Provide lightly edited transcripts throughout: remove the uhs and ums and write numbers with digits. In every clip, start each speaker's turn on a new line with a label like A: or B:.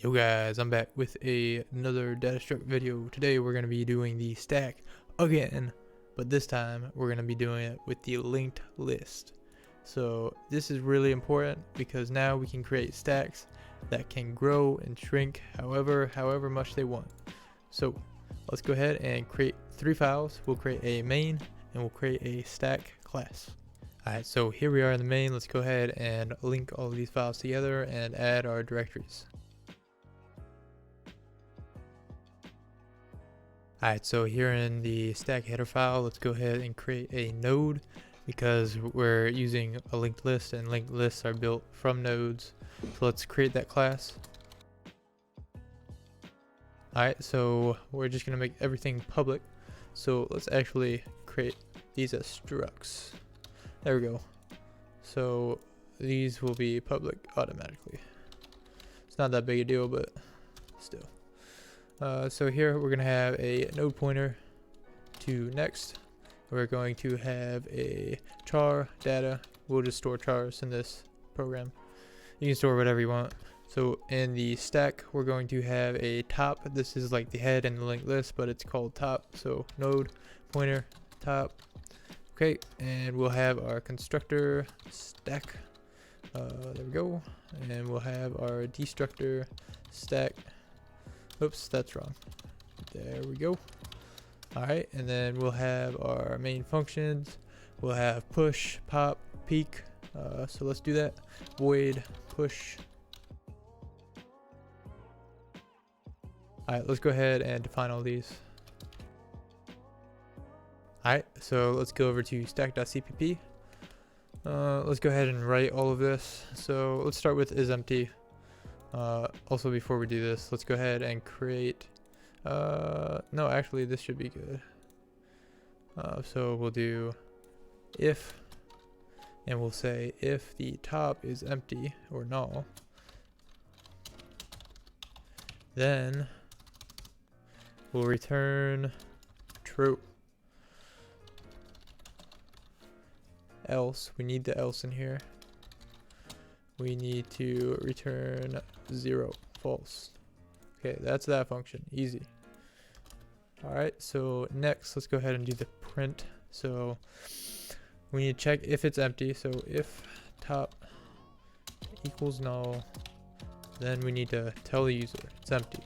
A: Yo guys, I'm back with another data struct video. Today we're going to be doing the stack again, but this time we're going to be doing it with the linked list. So this is really important because now we can create stacks that can grow and shrink however much they want. So let's go ahead and create 3 files. We'll create a main and we'll create a stack class. Alright, so here we are in the main. Let's go ahead and link all of these files together and add our directories. Alright, so here in the stack header file, let's go ahead and create a node because we're using a linked list and linked lists are built from nodes. So let's create that class. Alright, so we're just going to make everything public. So let's actually create these as structs. There we go. So these will be public automatically. It's not that big a deal, but still. So here we're going to have a node pointer to next. We're going to have a char data. We'll just store chars in this program. You can store whatever you want. So in the stack, we're going to have a top. This is like the head in the linked list, but it's called top. So node pointer top. Okay, and we'll have our constructor stack. There we go. And we'll have our destructor stack. Oops, that's wrong. There we go. Alright, and then we'll have our main functions. We'll have push, pop, peek. So let's do that. Void push. Alright, let's go ahead and define all these. Alright, so let's go over to stack.cpp. Let's go ahead and write all of this. So let's start with isEmpty. Also, before we do this, let's go ahead and create, no, actually this should be good. So we'll do if, and we'll say if the top is empty or null, then we'll return true. Else, we need the else in here. We need to return 0, false. Okay, that's that function, easy. Alright, so next let's go ahead and do the print. So we need to check if it's empty. So if top equals null, then we need to tell the user it's empty.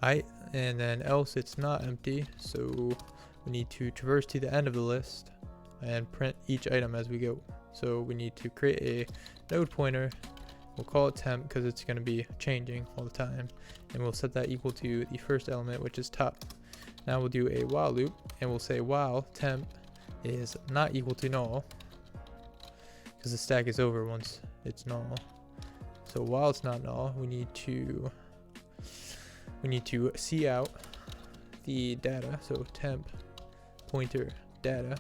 A: Alright, and then else it's not empty, so we need to traverse to the end of the list and print each item as we go. So we need to create a node pointer. We'll call it temp because it's going to be changing all the time. And we'll set that equal to the first element, which is top. Now we'll do a while loop and we'll say while temp is not equal to null because the stack is over once it's null. So while it's not null, we need to see out the data. So temp pointer data,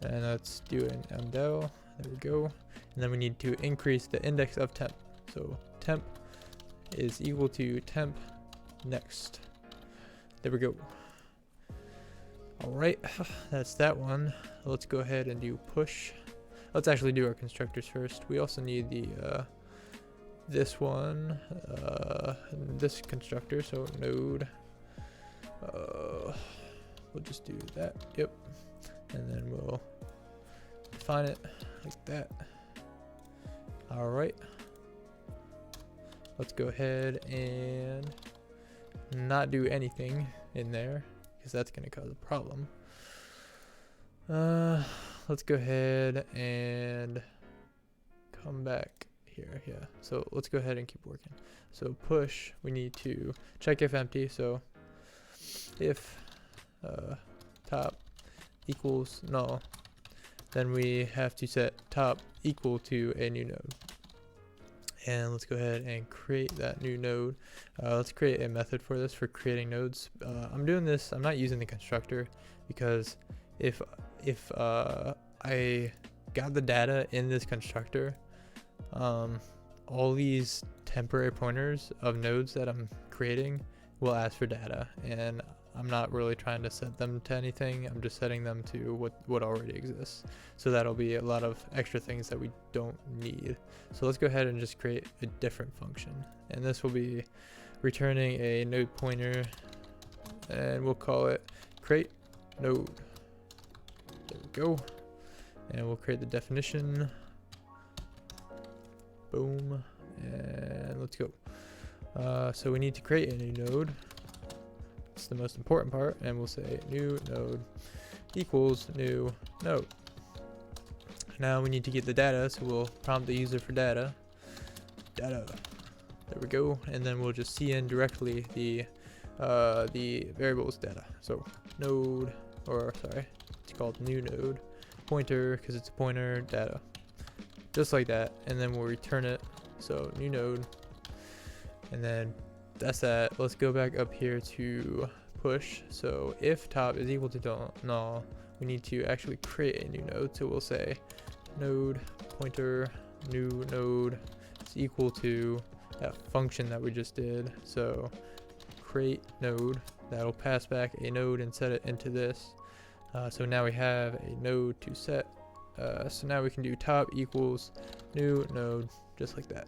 A: and let's do an mdel. There we go. And then we need to increase the index of temp. So temp is equal to temp next. There we go. All right, that's that one. Let's go ahead and do push. Let's actually do our constructors first. We also need the this one, this constructor. So node. We'll just do that. Yep. And then we'll define it like that. All right. Let's go ahead and not do anything in there because that's going to cause a problem. Let's go ahead and come back here. Yeah. So let's go ahead and keep working. So push, we need to check if empty. So if top equals null, then we have to set top equal to a new node. And let's go ahead and create that new node. Let's create a method for this for creating nodes. I'm doing this, I'm not using the constructor because if I got the data in this constructor, all these temporary pointers of nodes that I'm creating will ask for data, and I'm not really trying to set them to anything. I'm just setting them to what already exists. So that'll be a lot of extra things that we don't need. So let's go ahead and just create a different function. And this will be returning a node pointer, and we'll call it create node. There we go. And we'll create the definition. Boom. And let's go. So we need to create a new node. It's the most important part, and we'll say new node equals new node. Now we need to get the data, so we'll prompt the user for data. There we go, and then we'll just cin directly the variables data. So node, or sorry, it's called new node pointer because it's a pointer data, just like that, and then we'll return it. So new node, and then that's that. Let's go back up here to push. So if top is equal to null, we need to actually create a new node. So we'll say node pointer new node is equal to that function that we just did. So create node, that'll pass back a node and set it into this. So now we have a node to set. So now we can do top equals new node, just like that.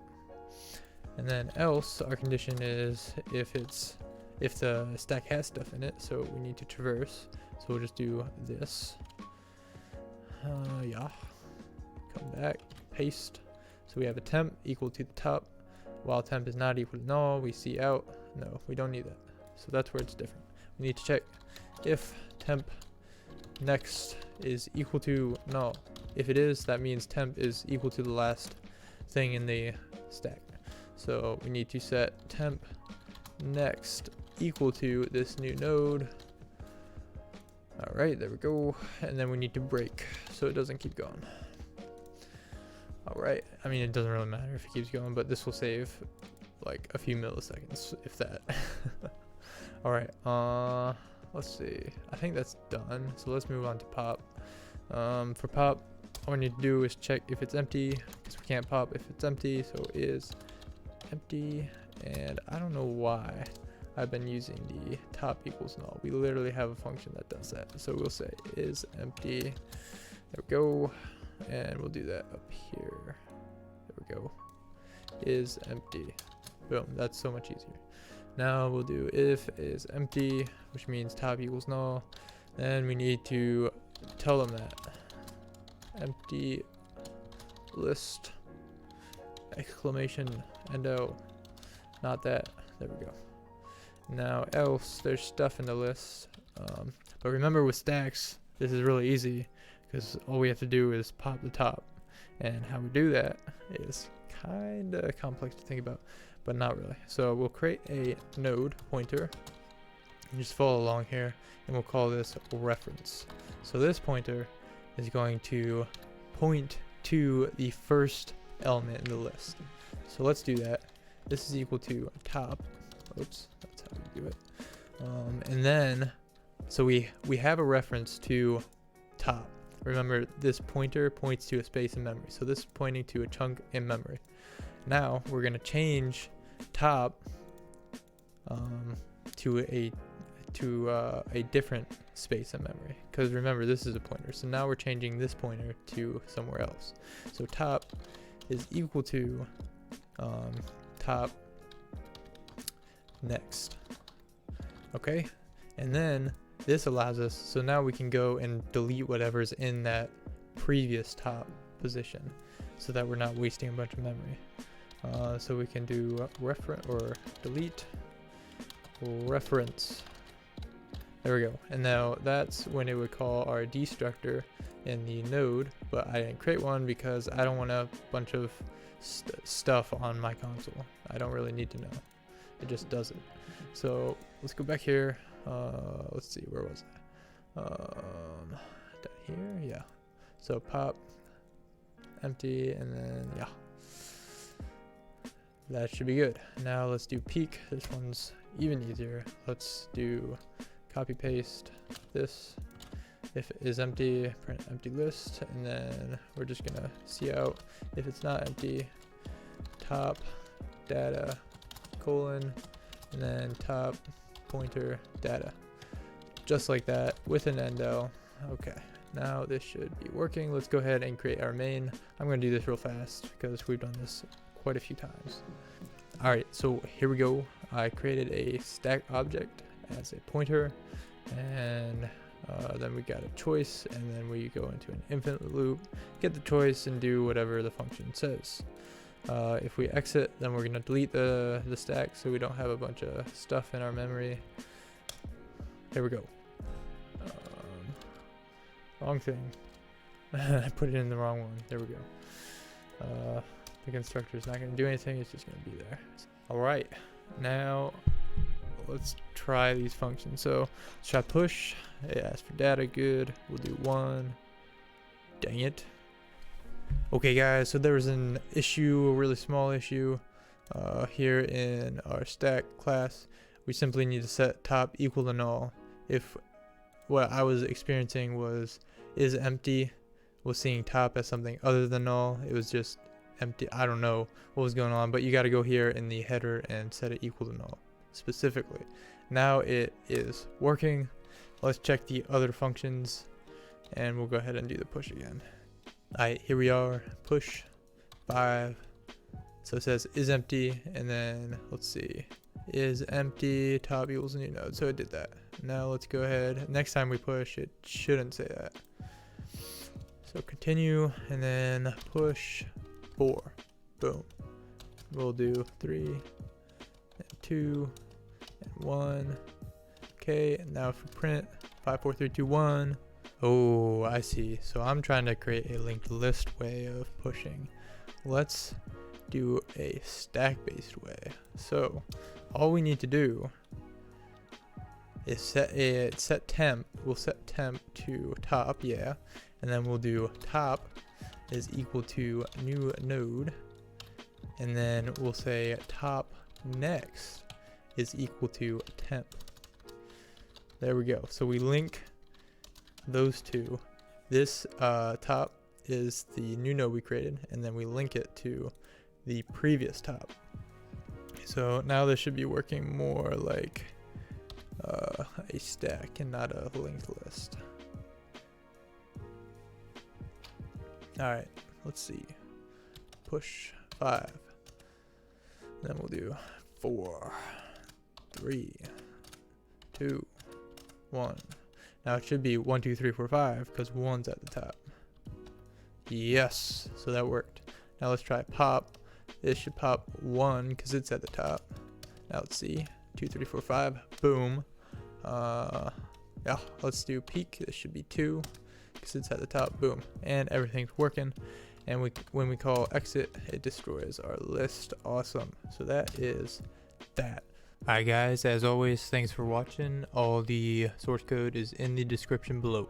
A: And then else, our condition is if the stack has stuff in it, so we need to traverse. So we'll just do this. Yeah. Come back, paste. So we have a temp equal to the top. While temp is not equal to null, we see out. No, we don't need that. So that's where it's different. We need to check if temp next is equal to null. If it is, that means temp is equal to the last thing in the stack. So we need to set temp next equal to this new node. All right, there we go. And then we need to break so it doesn't keep going. All right, I mean, it doesn't really matter if it keeps going, but this will save like a few milliseconds, if that. All right, let's see. I think that's done. So let's move on to pop. For pop, all we need to do is check if it's empty, because we can't pop if it's empty. So is empty, and I don't know why I've been using the top equals null. We literally have a function that does that. So we'll say is empty. There we go. And we'll do that up here. There we go. Is empty. Boom. That's so much easier. Now we'll do if is empty, which means top equals null. Then we need to tell them that empty list exclamation endo. Not that. There we go. Now else, there's stuff in the list. But remember with stacks, this is really easy, because all we have to do is pop the top. And how we do that is kind of complex to think about, but not really. So we'll create a node pointer, and just follow along here, and we'll call this reference. So this pointer is going to point to the first element in the list. So let's do that. This is equal to top. Oops, that's how we do it. And then, so we have a reference to top. Remember, this pointer points to a space in memory. So this is pointing to a chunk in memory. Now we're going to change top to a different space in memory. Because remember, this is a pointer. So now we're changing this pointer to somewhere else. So top is equal to top next. Okay, and then this allows us, so now we can go and delete whatever's in that previous top position, so that we're not wasting a bunch of memory. So we can do reference or delete reference. There we go. And now that's when it would call our destructor in the node, but I didn't create one because I don't want a bunch of stuff on my console. I don't really need to know. It just does it. So let's go back here. Let's see, where was I? Down here, yeah. So pop, empty, and then yeah. That should be good. Now let's do peek. This one's even easier. Let's do copy paste this. If it is empty, print empty list, and then we're just gonna see out if it's not empty, top data colon, and then top pointer data. just like that with an endo. Okay, now this should be working. Let's go ahead and create our main. I'm going to do this real fast because we've done this quite a few times. Alright, so here we go. I created a stack object as a pointer, and then we got a choice, and then we go into an infinite loop, get the choice, and do whatever the function says. If we exit, then we're going to delete the stack so we don't have a bunch of stuff in our memory. There we go. Wrong thing. I put it in the wrong one. There we go. The constructor is not going to do anything. It's just going to be there. Alright, now let's try these functions. So let's try push. It asks for data. Good. We'll do 1. Dang it. Okay guys, so there was an issue, a really small issue here in our stack class. We simply need to set top equal to null. If what I was experiencing was empty, was seeing top as something other than null, it was just empty. I don't know what was going on, but you got to go here in the header and set it equal to null specifically. Now it is working. Let's check the other functions, and we'll go ahead and do the push again. Alright, here we are, push 5. So it says is empty, and then let's see, is empty top equals new node. So it did that. Now let's go ahead. Next time we push, it shouldn't say that. So continue, and then push 4. Boom. We'll do 3 and 2 and 1. Okay, and now if we print 5, 4, 3, 2, 1. Oh, I see. So I'm trying to create a linked list way of pushing. Let's do a stack based way. So all we need to do is set temp. We'll set temp to top, yeah, and then we'll do top is equal to new node, and then we'll say top next is equal to temp. There we go. So we link those two. This top is the new node we created, and then we link it to the previous top. So now this should be working more like a stack and not a linked list. Alright, let's see. Push 5. Then we'll do 4, 3, 2, 1. Now it should be 1, 2, 3, 4, 5 because 1's at the top. Yes, so that worked. Now let's try pop. It should pop 1 because it's at the top. Now let's see, 2, 3, 4, 5. Boom. Yeah, let's do peak. This should be 2 because it's at the top. Boom, and everything's working. And when we call exit, it destroys our list. Awesome. So that is that. Alright guys, as always, thanks for watching. All the source code is in the description below.